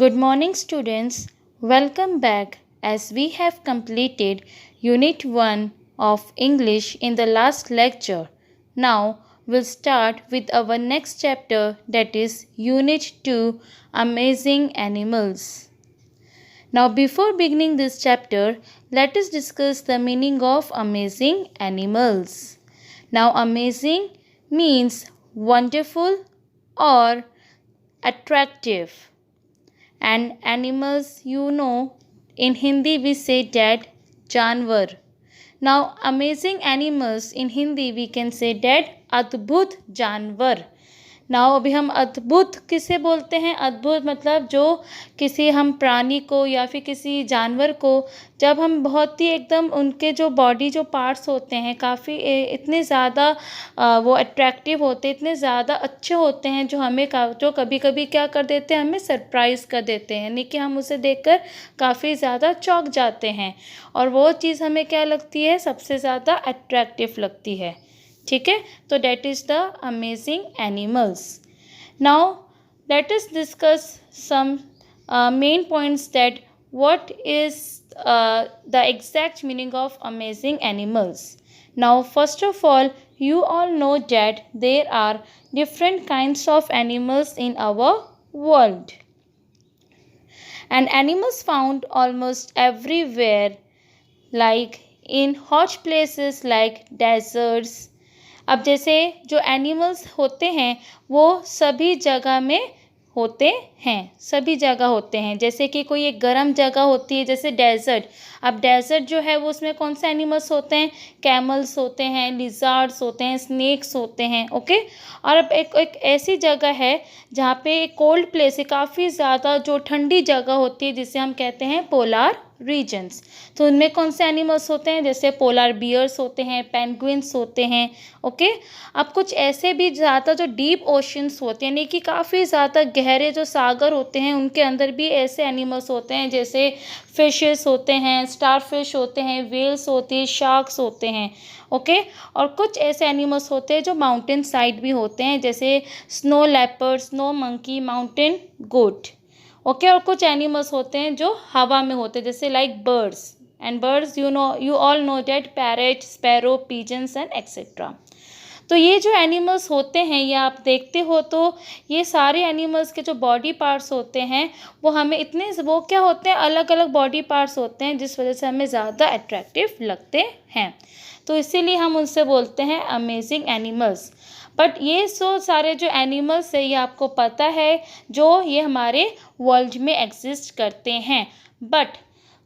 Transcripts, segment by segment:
Good morning, students. Welcome back as we have completed Unit 1 of English in the last lecture. Now we'll start with our next chapter, that is Unit 2, Amazing Animals. Now, before beginning this chapter, let us discuss the meaning of amazing animals. Now, amazing means wonderful or attractive. And animals, in Hindi we say that जानवर. Now, amazing animals in Hindi we can say that अद्भुत जानवर. Now अभी हम अद्भुत किसे बोलते हैं? अद्भुत मतलब जो किसी हम प्राणी को या फिर किसी जानवर को जब हम बहुत ही एकदम उनके जो बॉडी जो पार्ट्स होते हैं काफ़ी इतने ज़्यादा वो अट्रैक्टिव होते हैं, इतने ज़्यादा अच्छे होते हैं जो हमें जो कभी कभी क्या कर देते हैं, हमें सरप्राइज़ कर देते हैं, यानी कि हम उसे देखकर काफ़ी ज़्यादा चौंक जाते हैं और वो चीज़ हमें क्या लगती है, सबसे ज़्यादा अट्रैक्टिव लगती है. ठीक है, तो that is the amazing animals. Now let us discuss some main points that what is the exact meaning of amazing animals. Now, first of all, you all know that there are different kinds of animals in our world, and animals found almost everywhere, like in hot places like deserts. अब जैसे जो animals होते हैं वो सभी जगह में होते हैं, सभी जगह होते हैं. जैसे कि कोई एक गर्म जगह होती है जैसे डेजर्ट. अब डेजर्ट जो है वो उसमें कौन से एनिमल्स होते हैं? कैमल्स होते हैं, लिजार्ड्स होते हैं, स्नेक्स होते हैं. ओके. और अब एक ऐसी जगह है जहाँ पे कोल्ड प्लेस है, काफ़ी ज़्यादा जो ठंडी जगह होती है जिसे हम कहते हैं पोलार रीजन्स. तो उनमें कौन से एनिमल्स होते हैं? जैसे पोलार बियर्स होते हैं, पेंगुइन्स होते हैं. ओके. अब कुछ ऐसे भी ज़्यादा जो डीप ओशंस होते हैं, यानी कि काफ़ी ज़्यादा गहरे जो सागर होते हैं उनके अंदर भी ऐसे एनिमल्स होते हैं जैसे फिशेस होते हैं, स्टार फिश होते हैं, वेल्स होती है, शार्क्स होते हैं. ओके. और कुछ ऐसे एनिमल्स होते हैं जो माउंटेन साइड भी होते हैं जैसे snow leopard, snow monkey, mountain goat. Okay. और कुछ एनिमल्स होते हैं जो हवा में होते हैं जैसे like birds. And birds you all know that parrot, sparrow, pigeons and etcetera. तो ये जो एनिमल्स होते हैं ये आप देखते हो तो ये सारे एनिमल्स के जो बॉडी पार्ट्स होते हैं वो हमें इतने वो क्या होते हैं, अलग अलग बॉडी पार्ट्स होते हैं जिस वजह से हमें ज़्यादा अट्रैक्टिव लगते हैं. तो इसीलिए हम उनसे बोलते हैं अमेजिंग एनिमल्स. बट ये सारे जो एनिमल्स है ये आपको पता है जो ये हमारे वर्ल्ड में एग्जिस्ट करते हैं. बट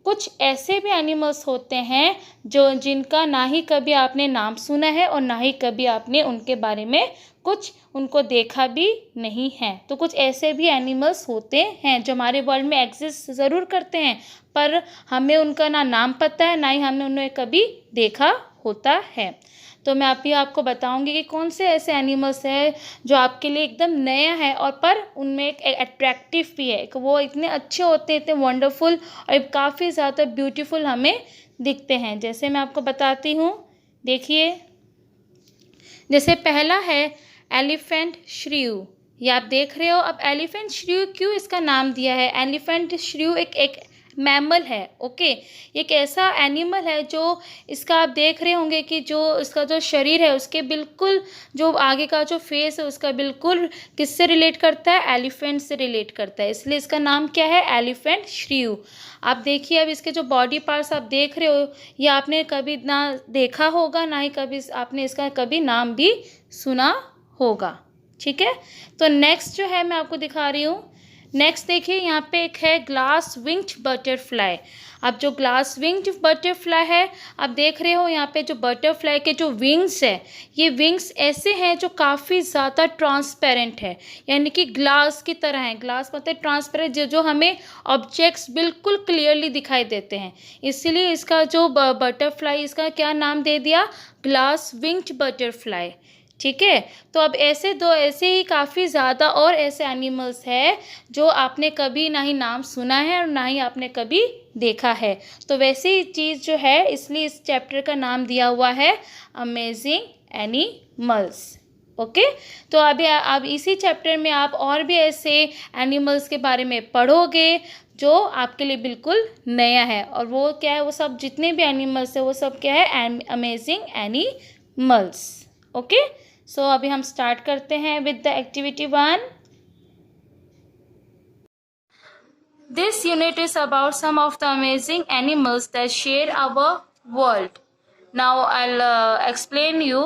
कुछ ऐसे भी एनिमल्स होते हैं जो जिनका ना ही कभी आपने नाम सुना है और ना ही कभी आपने उनके बारे में कुछ उनको देखा भी नहीं है. तो कुछ ऐसे भी एनिमल्स होते हैं जो हमारे वर्ल्ड में एग्जिस्ट ज़रूर करते हैं पर हमें उनका ना नाम पता है ना ही हमने उन्हें कभी देखा होता है. तो मैं आपको बताऊंगी कि कौन से ऐसे एनिमल्स हैं जो आपके लिए एकदम नया है और पर उनमें एक अट्रैक्टिव भी है. वो इतने अच्छे होते हैं, इतने वंडरफुल और काफ़ी ज़्यादा ब्यूटीफुल हमें दिखते हैं. जैसे मैं आपको बताती हूँ, देखिए. जैसे पहला है एलिफेंट श्रीव. ये आप देख रहे हो. अब एलिफेंट श्रीव क्यों इसका नाम दिया है? एलिफेंट श्रीव एक मैमल है. ओके. एक ऐसा एनिमल है जो इसका आप देख रहे होंगे कि जो इसका जो शरीर है उसके बिल्कुल जो आगे का जो फेस है उसका बिल्कुल किससे रिलेट करता है? एलिफेंट से रिलेट करता है. इसलिए इसका नाम क्या है? एलिफेंट श्रीव. आप देखिए अब इसके जो बॉडी पार्ट्स आप देख रहे हो ये आपने कभी ना देखा होगा ना ही कभी आपने इसका कभी नाम भी सुना होगा. ठीक है. तो नेक्स्ट जो है मैं आपको दिखा रही हूँ. नेक्स्ट देखिए यहाँ पे एक है ग्लास विंग्ड बटरफ्लाई. अब जो ग्लास विंग्ड बटरफ्लाई है आप देख रहे हो यहाँ पे जो बटरफ्लाई के जो विंग्स है ये विंग्स ऐसे हैं जो काफ़ी ज़्यादा ट्रांसपेरेंट है, यानी कि ग्लास की तरह है. ग्लास मतलब ट्रांसपेरेंट जो हमें ऑब्जेक्ट्स बिल्कुल क्लियरली दिखाई देते हैं. इसीलिए इसका जो बटरफ्लाई इसका क्या नाम दे दिया? Glass winged butterfly. ठीक है. तो अब ऐसे ही काफ़ी ज़्यादा और ऐसे एनिमल्स हैं जो आपने कभी ना ही नाम सुना है और ना ही आपने कभी देखा है. तो वैसे ही चीज़ जो है इसलिए इस चैप्टर का नाम दिया हुआ है अमेजिंग एनिमल्स. ओके। तो अभी अब इसी चैप्टर में आप और भी ऐसे एनिमल्स के बारे में पढ़ोगे जो आपके लिए बिल्कुल नया है। और वो क्या है, वो सब जितने भी एनिमल्स है वो सब क्या है, अमेजिंग एनिमल्स। ओके, सो अभी हम स्टार्ट करते हैं with the activity 1। This unit is about some of the amazing animals that share our world. Now I'll explain you.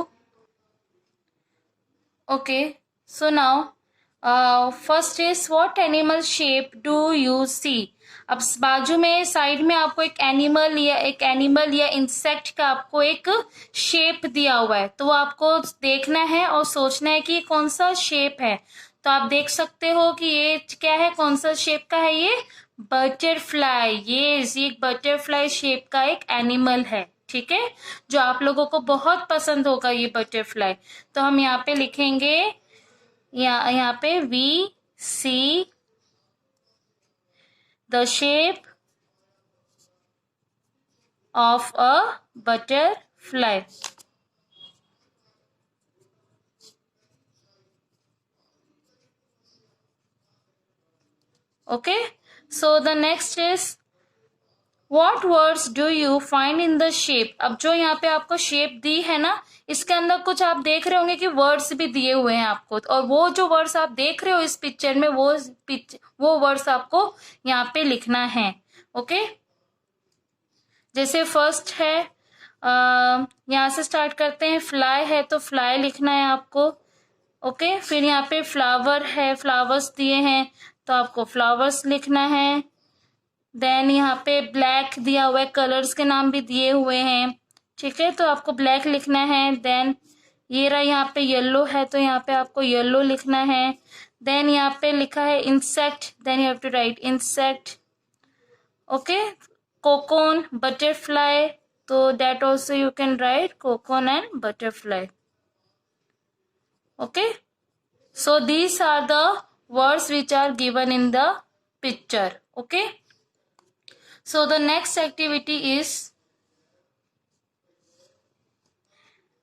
Okay, so now first is what animal shape do you see? अब बाजू में side में आपको एक animal या insect का आपको एक शेप दिया हुआ है, तो वो आपको देखना है और सोचना है कि कौन सा शेप है। तो आप देख सकते हो कि ये क्या है, कौन सा शेप का है, ये बटरफ्लाई। ये एक बटरफ्लाई शेप का एक एनिमल है, ठीक है, जो आप लोगों को बहुत पसंद होगा ये बटरफ्लाई। तो हम यहाँ पे लिखेंगे, यहाँ पे we see the shape of a butterfly. Okay, so the next is What words do you find in the shape? अब जो यहाँ पे आपको शेप दी है ना, इसके अंदर कुछ आप देख रहे होंगे कि वर्ड्स भी दिए हुए हैं आपको, और वो जो वर्ड्स आप देख रहे हो इस पिक्चर में, वो वर्ड्स आपको यहाँ पे लिखना है। ओके, जैसे फर्स्ट है, यहाँ से स्टार्ट करते हैं, फ्लाई है तो फ्लाई लिखना है आपको। ओके, फिर यहाँ पे फ्लावर है, फ्लावर्स दिए हैं तो आपको फ्लावर्स लिखना है। देन यहाँ पे ब्लैक दिया हुआ है, कलर्स के नाम भी दिए हुए हैं, ठीक है, तो आपको ब्लैक लिखना है। देन ये रहा, यहाँ पे येलो है तो यहाँ पे आपको येलो लिखना है। देन यहाँ पे लिखा है insect, then you have to write insect. Okay, cocoon, butterfly, तो that also you can write cocoon and butterfly. Okay, so these are the words which are given in the picture. Okay, so the next activity is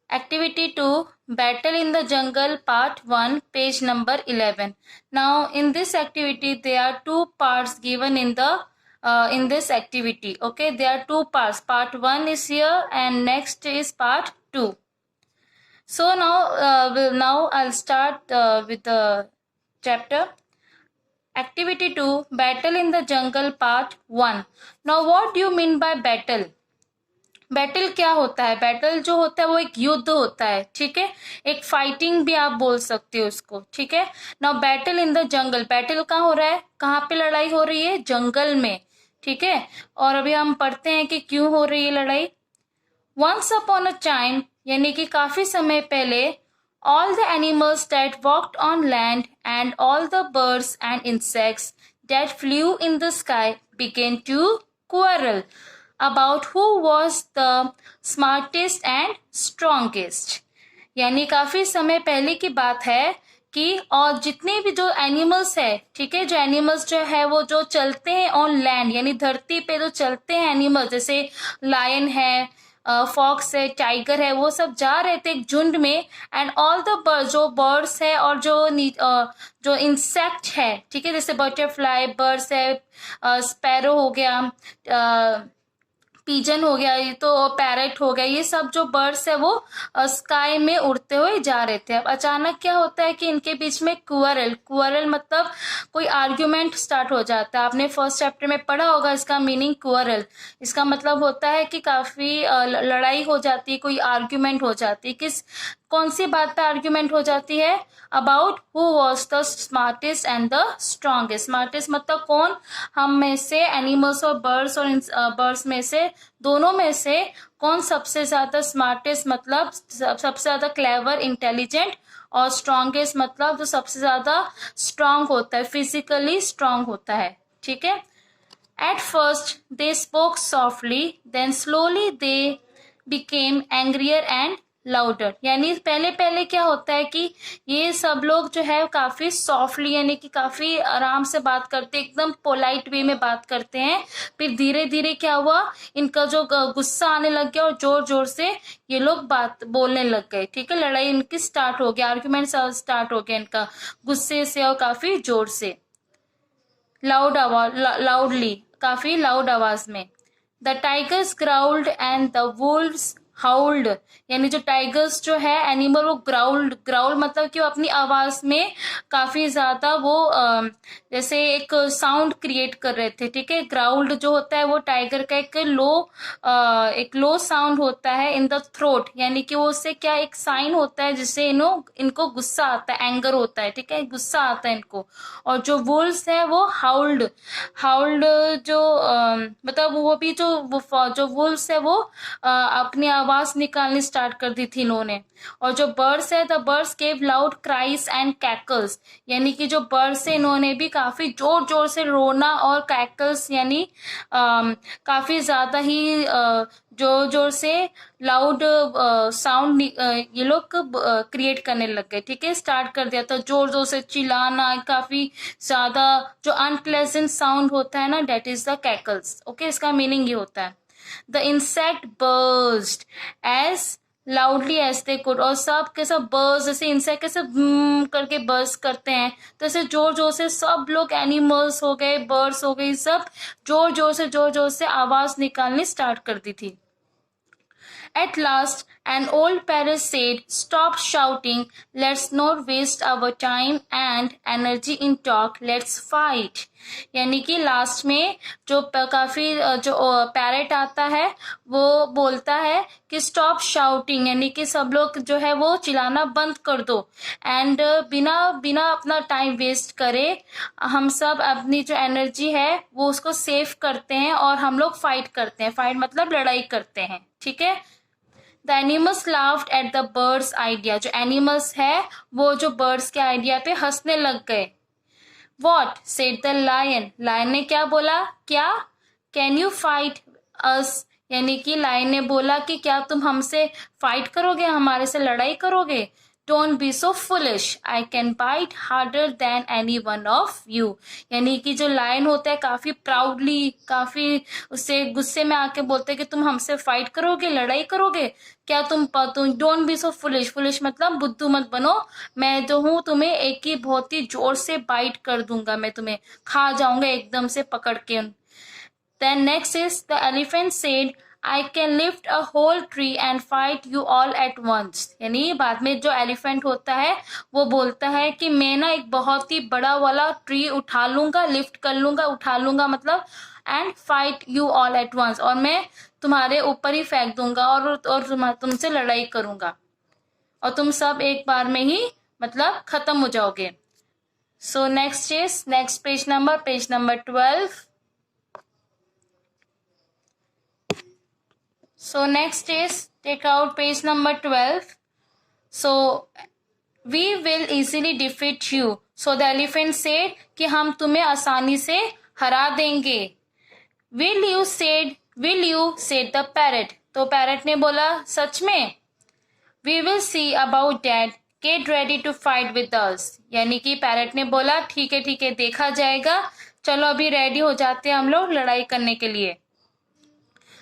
activity 2, battle in the jungle part 1, page number 11. Now in this activity there are two parts given in the in this activity. Okay, there are two parts, part 1 is here and next is part 2. So now I'll start with the chapter. Activity 2, battle in the jungle part 1. Now what do you mean by battle? Battle क्या होता है? Battle जो होता है वो एक युद्ध होता है, ठीक है, एक फाइटिंग भी आप बोल सकते हो उसको, ठीक है। Now battle in the jungle, battle कहाँ हो रहा है, कहाँ पे लड़ाई हो रही है, जंगल में, ठीक है। और अभी हम पढ़ते हैं कि क्यों हो रही है लड़ाई। वंस अपॉन अ टाइम, यानी कि काफी समय पहले, all the animals that walked on land and all the birds and insects that flew in the sky began to quarrel about who was the smartest and strongest. यानी काफी समय पहले की बात है कि और जितने भी जो एनिमल्स है, ठीक है, जो एनिमल्स जो है वो जो चलते हैं ऑन लैंड, यानी धरती पे जो चलते हैं एनिमल्स, जैसे लायन है, फॉक्स है, टाइगर है, वो सब जा रहे थे एक झुंड में। एंड ऑल द बर्ड्स, जो बर्ड्स है और जो इंसेक्ट है, ठीक है, जैसे बटरफ्लाई, बर्ड्स है, स्पैरो हो गया, पिजन हो गया, ये तो पैरेट हो गया, ये सब जो बर्ड्स है वो स्काई में उड़ते हुए जा रहे थे। अब अचानक क्या होता है कि इनके बीच में कुअरल मतलब कोई आर्ग्यूमेंट स्टार्ट हो जाता है। आपने फर्स्ट चैप्टर में पढ़ा होगा इसका मीनिंग कुअरल, इसका मतलब होता है कि काफी लड़ाई हो जाती है, कोई आर्ग्यूमेंट हो जाती है। कौन सी बात पे आर्ग्यूमेंट हो जाती है? About who was the smartest and the strongest. Smartest मतलब कौन, हम में से एनिमल्स और बर्ड्स में से, दोनों में से कौन सबसे ज्यादा स्मार्टेस्ट मतलब सबसे ज्यादा क्लेवर, इंटेलिजेंट, और स्ट्रॉन्गेस्ट मतलब जो सबसे ज्यादा स्ट्रांग होता है, फिजिकली स्ट्रांग होता है, ठीक है। At first they spoke softly, then slowly they became angrier and louder. यानी पहले पहले क्या होता है कि ये सब लोग जो है काफी सॉफ्टली यानी कि काफी आराम से बात करते, एकदम पोलाइट वे में बात करते हैं। फिर धीरे धीरे क्या हुआ, इनका जो गुस्सा आने लग गया और जोर जोर से ये लोग बात बोलने लग गए। ठीक है, लड़ाई इनकी स्टार्ट हो गया, आर्ग्यूमेंट स्टार्ट हो गया इनका गुस्से से और काफी जोर से, लाउड आवाज, लाउडली, काफी लाउड आवाज में। The tigers growled and the wolves howled. यानी जो टाइगर्स जो है एनिमल, वो ग्राउल्ड, ग्राउल मतलब कि वो अपनी आवाज में काफी ज्यादा वो जैसे एक साउंड क्रिएट कर रहे थे। ठीक है, ग्राउल्ड जो होता है वो टाइगर का एक लो साउंड होता है इन द थ्रोट। यानी कि वो उससे क्या एक साइन होता है जिससे इनको गुस्सा आता है, एंगर होता है। ठीक है, गुस्सा आता है इनको। और जो वुल्व्स है वो हाउल्ड, हाउल्ड जो मतलब वो भी जो वुल्व्स है वो अपनी आवाज निकालनी स्टार्ट कर दी थी इन्होंने। और जो बर्ड्स है, the birds gave loud cries and cackles. यानी कि जो बर्ड्स है इन्होंने भी काफी जोर जोर से रोना और कैकल्स यानी काफी ज्यादा ही जोर जोर से लाउड साउंड ये लोग क्रिएट करने लग गए। ठीक है, स्टार्ट कर दिया था जोर जोर से चिल्लाना, काफी ज्यादा जो अनप्लेजेंट साउंड होता है ना, that is the cackles. Okay, इसका मीनिंग ये होता है। The insect burst as loudly as they could. और सब के सब बर्ड्स, जैसे इंसेक्ट कैसे करके बर्स्ट करते हैं, तो ऐसे जोर जोर से सब लोग, एनिमल्स हो गए, बर्ड्स हो गई, सब जोर जोर से आवाज निकालनी स्टार्ट कर दी थी। At last, an old parrot said, "Stop shouting. Let's not waste our time and energy in talk. Let's fight." यानी कि लास्ट में जो काफी जो पैरेट आता है वो बोलता है कि स्टॉप शाउटिंग, यानी कि सब लोग जो है वो चिल्लाना बंद कर दो, एंड बिना बिना अपना टाइम वेस्ट करे हम सब अपनी जो एनर्जी है वो उसको सेव करते हैं और हम लोग फाइट करते हैं। फाइट मतलब लड़ाई करते हैं। ठीक है, the animals laughed at the birds idea. जो एनिमल्स है वो जो बर्ड्स के आइडिया पे हंसने लग गए। What said the lion. Lion ने क्या बोला, क्या, कैन यू फाइट अस। यानी कि लायन ने बोला कि क्या तुम हमसे फाइट करोगे, हमारे से लड़ाई करोगे। Don't be so foolish, I can bite harder than any one of you. यानी कि जो लायन होता है काफी प्राउडली, काफी उससे गुस्से में आके बोलते हैं कि तुम हमसे फाइट करोगे, लड़ाई करोगे, क्या तुम don't be so foolish. Foolish मतलब बुद्धू मत बनो, मैं जो हूं तुम्हें एक ही बहुत ही जोर से बाइट कर दूंगा, मैं तुम्हें खा जाऊंगा एकदम से पकड़ के। Then next is the elephant said, I can lift a whole tree and fight you all at once. यानी बाद में जो एलिफेंट होता है वो बोलता है कि मैं ना एक बहुत ही बड़ा वाला ट्री उठा लूंगा, लिफ्ट कर लूंगा, उठा लूंगा मतलब, and fight you all at once, और मैं तुम्हारे ऊपर ही फेंक दूंगा और तुमसे लड़ाई करूंगा और तुम सब एक बार में ही मतलब खत्म हो जाओगे। So next page number 12। So next is, take out page number 12. So we will easily defeat you. So the elephant said कि हम तुम्हें आसानी से हरा देंगे। Will you said the parrot. तो पैरट ने बोला सच में। We will see about that. Get ready to fight with us. यानी कि पैरट ने बोला ठीक है देखा जाएगा, चलो अभी रेडी हो जाते हैं हम लोग लड़ाई करने के लिए।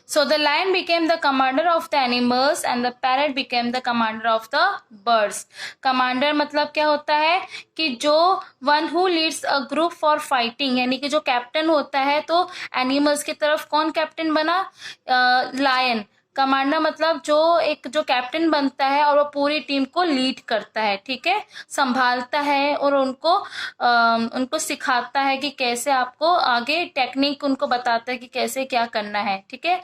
So the lion became the commander of the animals and the parrot became the commander of the birds. Commander मतलब क्या होता है कि जो one who leads a group for fighting, यानी कि जो कैप्टन होता है, तो एनिमल्स की तरफ कौन कैप्टन बना, लायन। कमांडर मतलब जो कैप्टन बनता है और वो पूरी टीम को लीड करता है। ठीक है, संभालता है और उनको सिखाता है कि कैसे आपको आगे, टेक्निक उनको बताता है कि कैसे क्या करना है। ठीक है,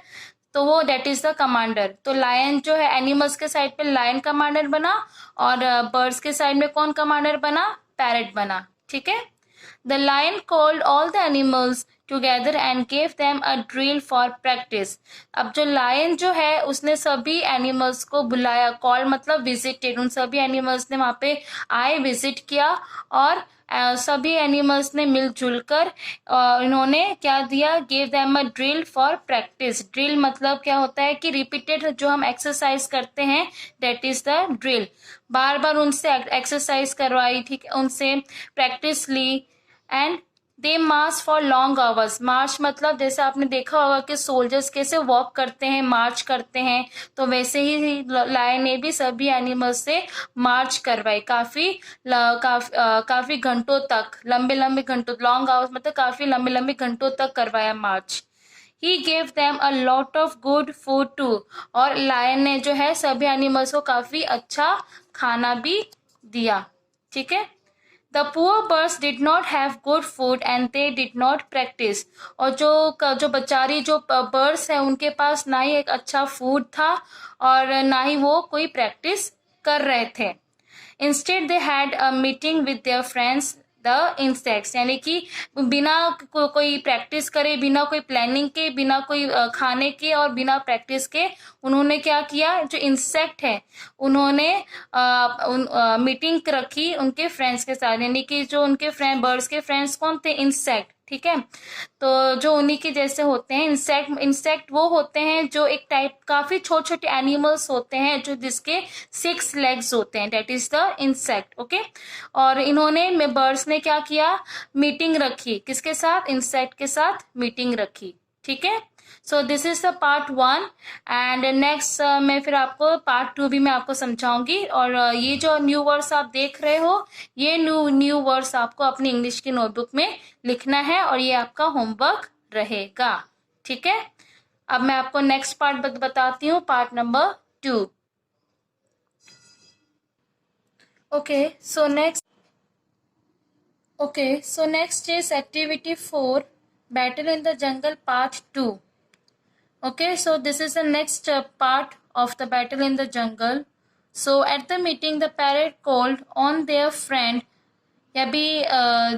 तो वो डेट इज द कमांडर। तो लायन जो है एनिमल्स के साइड पे लायन कमांडर बना और बर्ड्स के साइड में कौन कमांडर बना, पैरट बना। ठीक है, the lion called all the animals together and gave them a drill for practice. अब जो लायन जो है उसने सभी एनिमल्स को बुलाया, कॉल मतलब विजिटेड, उन सभी एनिमल्स ने वहाँ पे आए, विजिट किया और सभी एनिमल्स ने मिलजुल कर इन्होंने क्या दिया, give them a drill for practice. Drill मतलब क्या होता है कि रिपीटेड जो हम एक्सरसाइज करते हैं, दैट इज द ड्रिल. बार बार उनसे एक्सरसाइज करवाई, ठीक है, उनसे प्रैक्टिस ली. And they march for long hours. March मतलब जैसे आपने देखा होगा कि सोल्जर्स कैसे वॉक करते हैं, मार्च करते हैं, तो वैसे ही लायन ने भी सभी एनिमल्स से मार्च करवाई काफी घंटों तक, लंबे लंबे घंटों, लॉन्ग आवर्स मतलब काफी लंबे लंबे घंटों तक करवाया मार्च. He gave them a lot of good food too. और लायन ने जो है सभी एनिमल्स को काफी अच्छा खाना भी दिया. ठीक है. The poor birds did not have good food and they did not practice. और जो बेचारी जो बर्ड्स है उनके पास ना ही एक अच्छा फूड था और ना ही वो कोई प्रैक्टिस कर रहे थे. Instead they had a meeting with their friends the insects, यानी कि बिना कोई प्रैक्टिस करे, बिना कोई प्लानिंग के, बिना कोई खाने के और बिना प्रैक्टिस के उन्होंने क्या किया, जो इंसेक्ट है उन्होंने मीटिंग रखी उनके फ्रेंड्स के साथ. यानी कि जो उनके बर्ड्स के फ्रेंड्स कौन थे, इंसेक्ट. ठीक है. तो जो उन्हीं के जैसे होते हैं इंसेक्ट वो होते हैं जो एक टाइप काफी छोटे छोटे एनिमल्स होते हैं जो जिसके 6 लेग्स होते हैं, that is the insect. Okay. और इन्होंने बर्ड्स ने क्या किया, मीटिंग रखी, किसके साथ, इंसेक्ट के साथ मीटिंग रखी. ठीक है. So this is the part 1 and next मैं फिर आपको पार्ट 2 भी मैं आपको समझाऊंगी. और ये जो न्यू वर्ड्स आप देख रहे हो, ये न्यू वर्ड्स आपको अपनी इंग्लिश की नोटबुक में लिखना है और ये आपका होमवर्क रहेगा. ठीक है. अब मैं आपको नेक्स्ट पार्ट बताती हूँ, part number 2. Okay. So next is activity 4, battle in the jungle part 2. Okay, so this is the next part of the battle in the jungle. So at the meeting the parrot called on their friend. अभी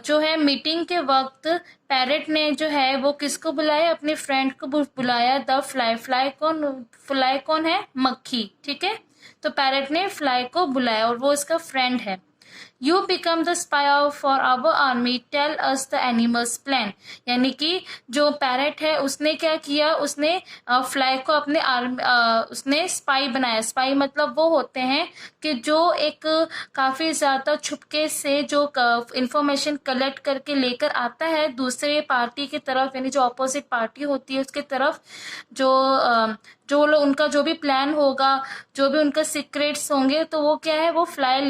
जो है meeting के वक्त parrot ने जो है वो किसको बुलाया, अपने फ्रेंड को बुलाया, द फ्लाई. फ्लाई कौन है, मक्खी. ठीक है. तो पैरेट ने फ्लाई को बुलाया और वो इसका फ्रेंड है. You become the spy for our army. Tell us the animals plan. यानी कि जो पैरेट है उसने क्या किया, उसने फ्लाई को अपने उसने स्पाई बनाया. स्पाई मतलब वो होते हैं कि जो एक काफी ज्यादा छुपके से जो इंफॉर्मेशन कलेक्ट करके लेकर आता है दूसरे पार्टी की तरफ, यानी जो अपोजिट पार्टी होती है उसके तरफ, जो लोग उनका जो भी प्लान होगा, जो भी उनका सीक्रेट्स होंगे, तो वो क्या है, वो फ्लाई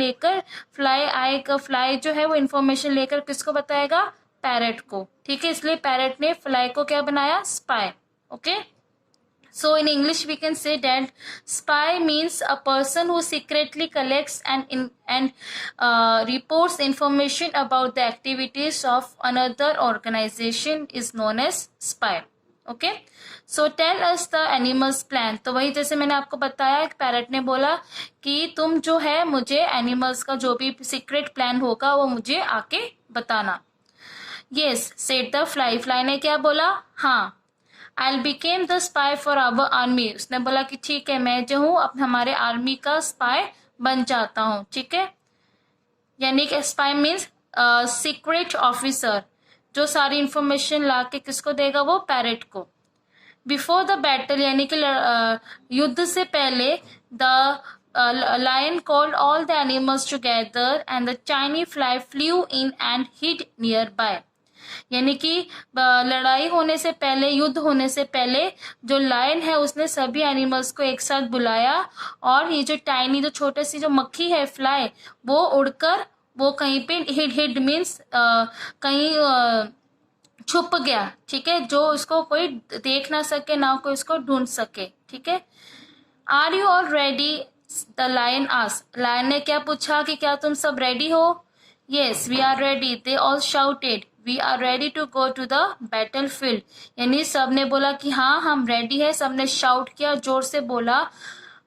आएगा. फ्लाई जो है वो इन्फॉर्मेशन लेकर किसको बताएगा, पैरेट को. ठीक है. इसलिए पैरेट ने फ्लाई को क्या बनाया, spy. Okay. So in English we can say that spy means a person who secretly collects and reports information about the activities of another organization is known as spy. Okay. So tell us the animals plan. तो वही जैसे मैंने आपको बताया, parrot ने बोला कि तुम जो है मुझे एनिमल्स का जो भी सीक्रेट प्लान होगा वो मुझे आके बताना. Yes said the fly. Fly ने क्या बोला, हाँ. I'll became the spy for our army. उसने बोला कि ठीक है, मैं जो हूँ अब हमारे आर्मी का स्पाई बन जाता हूँ. ठीक है. यानी कि स्पाई मीन्स सीक्रेट ऑफिसर, जो सारी इंफॉर्मेशन ला के किसको देगा, वो पैरेट को. बिफोर द बैटल यानी कि युद्ध से पहले, the lion called all the animals together and the tiny fly flew in and hid nearby. यानी कि लड़ाई होने से पहले, युद्ध होने से पहले जो लायन है उसने सभी एनिमल्स को एक साथ बुलाया और ये जो टाइनी, जो छोटे सी जो मक्खी है, फ्लाई, वो उड़कर वो कहीं पे हिड मीन्स कहीं छुप गया. ठीक है. जो उसको कोई देख ना सके, ना कोई उसको ढूंढ सके. ठीक है. Are you all ready, the lion asked. Lion ने क्या पूछा कि क्या तुम सब रेडी हो. Yes we are ready. They all shouted we are ready to go to the battle field. यानी सब ने बोला कि हाँ हम रेडी है. सबने शाउट किया, जोर से बोला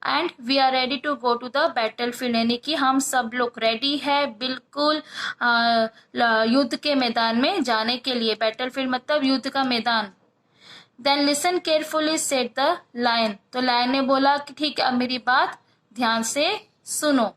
and we are ready to go to the battle field, यानी कि हम सब लोग रेडी है बिल्कुल युद्ध के मैदान में जाने के लिए। बैटल फील्ड मतलब युद्ध का मैदान। Then listen carefully said the lion, तो लायन ने बोला कि ठीक है अब मेरी बात ध्यान से सुनो।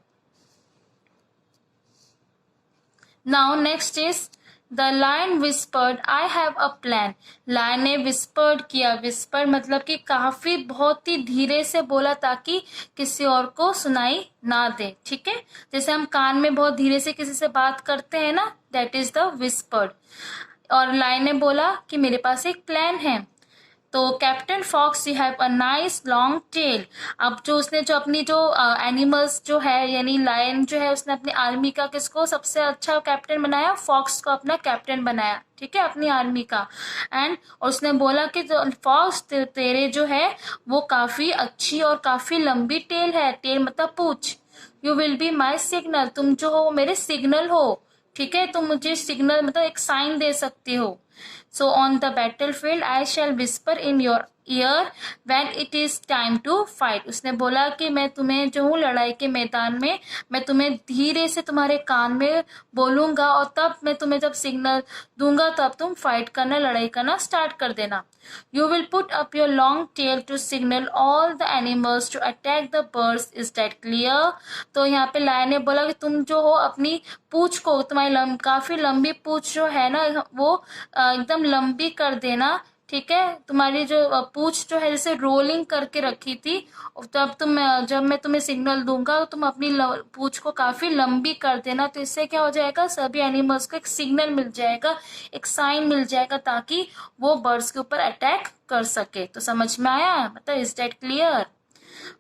Now next is the lion whispered I have a plan, lion ने विस्पर्ड किया, विस्पर्ड मतलब कि काफी बहुत ही धीरे से बोला ताकि किसी और को सुनाई ना दे, ठीक है, जैसे हम कान में बहुत धीरे से किसी से बात करते हैं ना, दैट इज द विस्पर्ड। और लायन ने बोला कि मेरे पास एक प्लान है। तो captain fox you have a nice long tail, अब जो उसने जो अपनी जो एनिमल्स जो है यानी लायन जो है उसने अपनी आर्मी का किसको सबसे अच्छा कैप्टन बनाया, फॉक्स को अपना कैप्टन बनाया, ठीक है, अपनी आर्मी का। एंड उसने बोला कि फॉक्स तेरे जो है वो काफी अच्छी और काफी लंबी टेल है, टेल मतलब पूंछ। You will be my signal, तुम जो हो मेरे सिग्नल हो, ठीक है, तुम मुझे सिग्नल मतलब एक साइन दे सकते हो। So on the battlefield I shall whisper in your ear when it is time to fight, उसने बोला कि मैं तुम्हें जो हूँ लड़ाई के मैदान में मैं तुम्हें धीरे से तुम्हारे कान में बोलूंगा और तब मैं तुम्हें जब सिग्नल दूंगा तब तुम फाइट करना लड़ाई करना स्टार्ट कर देना। You will put up your long tail to signal all the animals to attack the birds, is that clear? तो यहाँ पे लायन ने बोला कि तुम जो हो अपनी पूंछ को, तुम्हारी काफी लंबी पूंछ जो है ना वो एकदम लंबी कर देना, ठीक है, तुम्हारी जो पूंछ जो है जैसे रोलिंग करके रखी थी, तब तुम जब मैं तुम्हें सिग्नल दूंगा तो तुम अपनी पूंछ को काफी लंबी कर देना, तो इससे क्या हो जाएगा सभी एनिमल्स को एक सिग्नल मिल जाएगा, एक साइन मिल जाएगा ताकि वो बर्ड्स के ऊपर अटैक कर सके। तो समझ में आया, मतलब is that clear?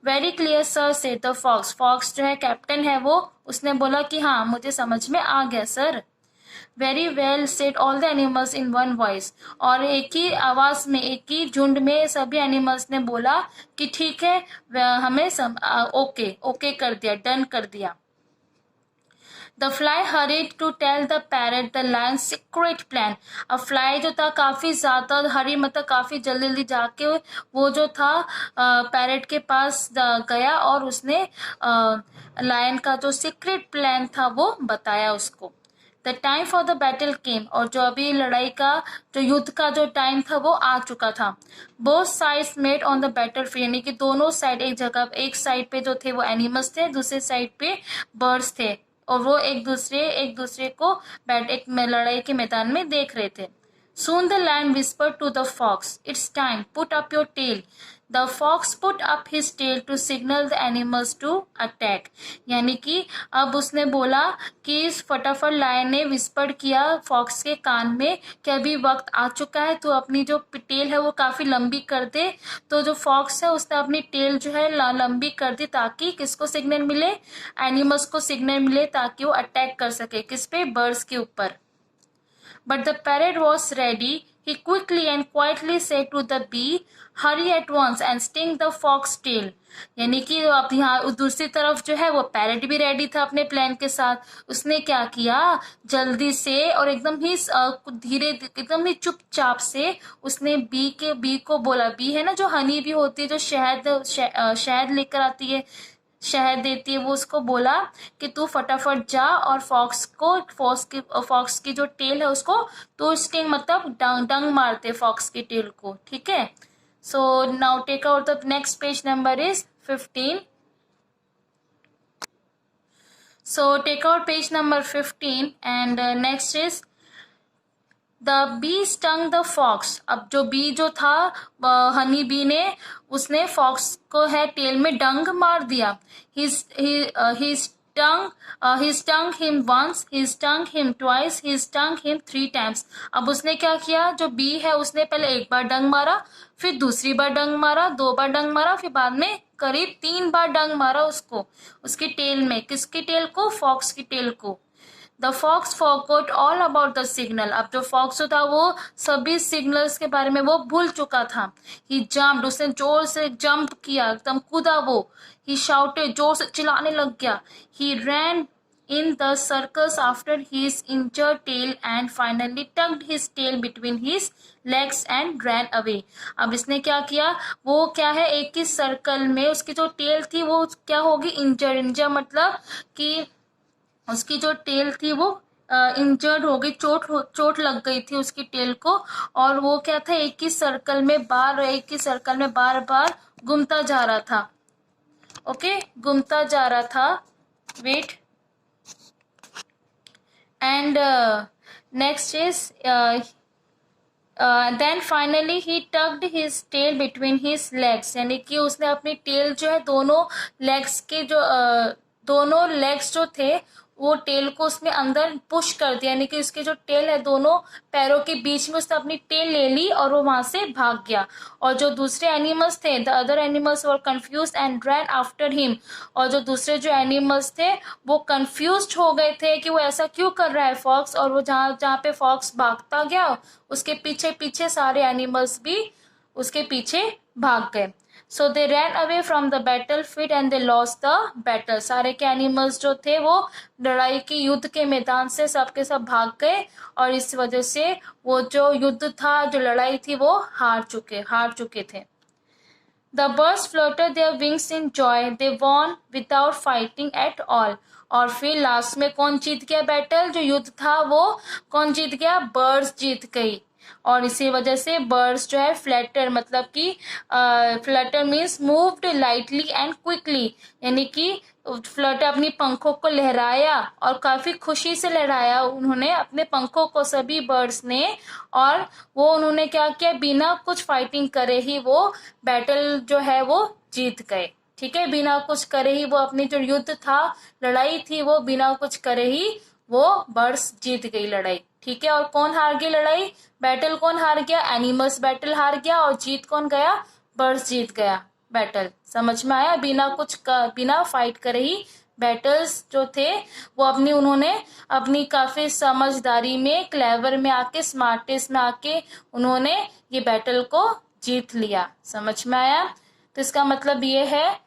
Very clear sir said the fox, fox जो है कैप्टन है वो उसने बोला कि हाँ मुझे समझ में आ गया sir. Very well said all the animals in one voice, और एक ही आवाज में एक ही झुंड में सभी एनिमल्स ने बोला कि ठीक है हमें ओके ओके कर दिया, डन कर दिया। The fly hurried to tell the parrot the lion's secret plan. अब फ्लाई जो था काफी ज्यादा हरी मतलब काफी जल्दी जल्दी जाके वो जो था पैरेट के पास गया और उसने लायन का जो सीक्रेट प्लान था वो बताया उसको। The time for the battle came, और जो अभी लड़ाई का जो युद्ध का जो टाइम था वो आ चुका था। Both sides met on the battle field, यानी कि दोनों साइड एक जगह, एक साइड पे जो थे वो एनिमल्स थे, दूसरे साइड पे बर्ड्स थे, और वो एक दूसरे को एक लड़ाई के मैदान में देख रहे थे। Soon the lion whispered to the fox, "It's time. Put up your tail." The fox put up his tail to signal the animals to attack. यानी कि अब उसने बोला कि फटाफट लायन ने विस्पर किया फॉक्स के कान में कि अभी वक्त आ चुका है, तो अपनी जो टेल है वो काफी लंबी कर दे। तो जो फॉक्स है उसने अपनी टेल जो है लंबी कर दी ताकि किसको सिग्नल मिले, एनिमल्स को सिग्नल मिले ताकि वो अटैक कर सके किस पे, बर्ड्स के ऊपर। But the parrot was ready. He quickly and quietly said to the bee, "Hurry at once and sting the fox tail." यानी कि अब यहाँ दूसरी तरफ जो है वो पैरेट भी रेडी था अपने प्लान के साथ। उसने क्या किया, जल्दी से और एकदम ही धीरे एकदम ही चुपचाप से उसने बी को बोला, बी है ना जो हनी भी होती है जो शहद लेकर आती है, शहद देती है, वो उसको बोला कि तू फटाफट जा और फॉक्स की जो टेल है उसको तो स्टिंग मतलब डंग मारते फॉक्स की टेल को, ठीक है। So now take out the next page number is 15. So take out page number 15 and next is the bee stung the fox. अब जो बी जो था हनी बी ने उसने फॉक्स को है टेल में डंग मार दिया। He stung him once, he stung him twice, he stung him 3 times. अब उसने क्या किया, जो बी है उसने पहले एक बार डंग मारा, फिर दूसरी बार डंग मारा, 2 बार डंग मारा, फिर बाद में करीब 3 बार डंग मारा उसको, उसकी टेल में। किसकी टेल को, फॉक्स की टेल को। The fox forgot all about the signal. अब जो फॉक्स था वो सभी सिग्नल्स के बारे में वो भूल चुका था। ही जम्प्ड, उसने जोर से जंप किया, एकदम कूदा वो। ही शाउटेड, जोर से चिल्लाने लग गया। ही रैन in the circus after his injured tail and finally tucked his tail between his legs and ran away. अब इसने क्या किया, वो क्या है, एक ही सर्कल में उसकी जो टेल थी वो क्या होगी, इंजर्ड. इंजर्ड मतलब कि उसकी जो टेल थी वो इंजर्ड हो गई, चोट लग गई थी उसकी टेल को, और वो क्या था, एक ही सर्कल में बार बार घूमता जा रहा था. ओके, घूमता जा रहा था. Wait. And next is then finally he tucked his tail between his legs, यानी कि उसने अपनी टेल जो है दोनों लेग्स के जो दोनों लेग्स जो थे वो टेल को उसमें अंदर पुश कर दिया, यानी कि उसके जो टेल है दोनों पैरों के बीच में उसने अपनी टेल ले ली और वो वहां से भाग गया. और जो दूसरे एनिमल्स थे, the other animals were confuse and ran after him, और जो दूसरे जो एनिमल्स थे वो कंफ्यूज हो गए थे कि वो ऐसा क्यों कर रहा है फॉक्स, और वो जहाँ जहाँ पे फॉक्स भागता गया उसके पीछे पीछे सारे एनिमल्स भी उसके पीछे भाग गए. So they ran away from the battle field and they lost the battle. सारे के एनिमल्स जो थे वो लड़ाई के युद्ध के मैदान से सबके सब भाग गए, और इस वजह से वो जो युद्ध था, जो लड़ाई थी, वो हार चुके थे. The birds fluttered their wings in joy. They won without fighting at all. और फिर लास्ट में कौन जीत गया बैटल, जो युद्ध था वो कौन जीत गया, बर्ड्स जीत गई. और इसी वजह से बर्ड्स जो है फ्लैटर, मतलब कि Flutter means moved lightly and quickly, यानी कि फ्लटर अपनी पंखों को लहराया और काफी खुशी से लहराया उन्होंने अपने पंखों को, सभी बर्ड्स ने. और वो उन्होंने क्या किया, बिना कुछ फाइटिंग करे ही वो बैटल जो है वो जीत गए. ठीक है, बिना कुछ करे ही वो अपनी जो युद्ध था, लड़ाई थी, वो बिना कुछ करे ही वो बर्ड्स जीत गई लड़ाई. ठीक है, और कौन हार गई लड़ाई, बैटल कौन हार गया, एनिमल्स बैटल हार गया, और जीत कौन गया, बर्ड्स जीत गया बैटल. समझ में आया, बिना फाइट करे ही बैटल्स जो थे वो उन्होंने अपनी काफी समझदारी में, क्लेवर में आके, स्मार्टेस्ट में आके उन्होंने ये बैटल को जीत लिया. समझ में आया. तो इसका मतलब ये है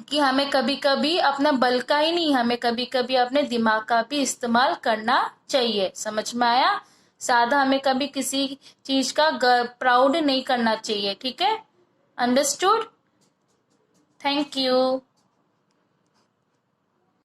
कि हमें कभी कभी अपना बल का ही नहीं, हमें कभी कभी अपने दिमाग का भी इस्तेमाल करना चाहिए. समझ में आया. सादा हमें कभी किसी चीज का प्राउड नहीं करना चाहिए. ठीक है, अंडरस्टूड. Thank you.